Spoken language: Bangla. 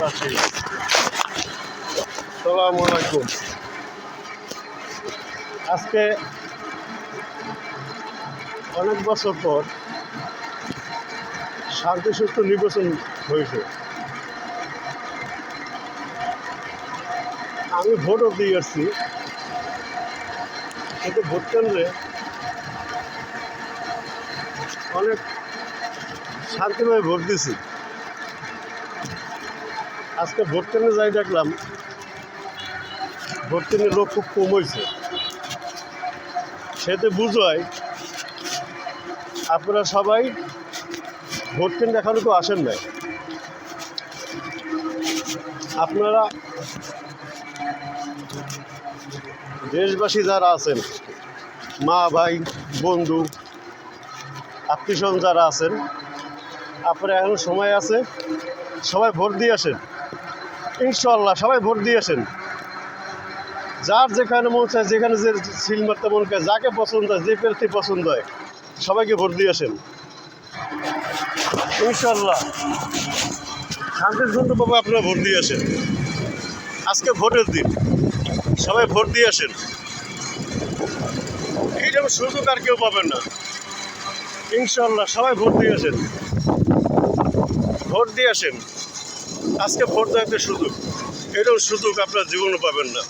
দেশবাসী, আসসালামু আলাইকুম। আজকে অনেক বছর পর শান্তি সুষ্ঠু নির্বাচন হয়েছে। আমি ভোটও দিয়ে আসছি, কিন্তু ভোট কেন্দ্রে অনেক শান্তিভাবে ভোট দিছি। আজকে ভোট কেন্দ্রে যাই দেখলাম ভোট কেন্দ্রে লোক খুব কম হয়েছে। সেতে বুঝায় আপনারা সবাই ভোট কেন্দ্রে এখনো তো আসেন নাই। আপনারা দেশবাসী যারা আছেন, মা ভাই বন্ধু আত্মীয়স্বজন যারা আছেন, আপনারা এখন সময় আছে, সবাই ভোট দিয়ে আসেন। ইনশাল্লাহ সবাই ভোট দিয়ে আসেন। যার যেখানে মন চায়, যেখানে যে সিল মারতে মন চায়, যাকে পছন্দ হয়, যে প্রার্থী পছন্দ হয়, সবাইকে ভোট দিয়ে আসেন। ইনশাল্লাহ শান্তিপূর্ণভাবে আপনারা ভোট দিয়ে আসেন। আজকে ভোটের দিন, সবাই ভোট দিয়ে আসেন। এইরকম সুযোগ আর কেউ পাবেন না। ইনশাল্লাহ সবাই ভোট দিয়ে আসেন, ভোট দিয়ে আসেন। আজকে ভোট দেওয়ার একটা সুযোগ, এরকম সুযোগ আপনার জীবনে পাবেন না।